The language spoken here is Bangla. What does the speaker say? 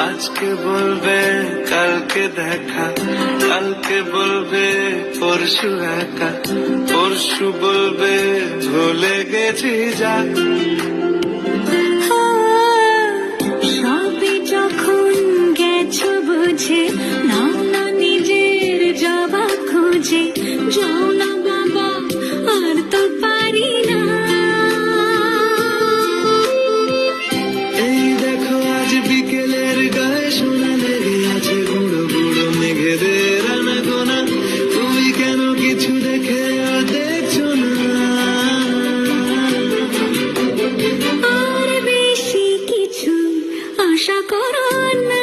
আজকে বলবে কালকে দেখা, কালকে বলবে পরশু একা, পরশু বলবে ভুলে গেছি যা। সবে যখন গেছো বুঝে, নাও না নিজের জবাব খুঁজে, যাও না বাবা আর তো পারি না। এই দেখো আজ বিকেলের গায়ে সোনা লেগে আছে, গুঁড়ো গুঁড়ো মেঘেদের আনাগোনা, তুমি কেন কিছু দেখে আর দেখছো না? আর বেশি কিছু আশা করো না।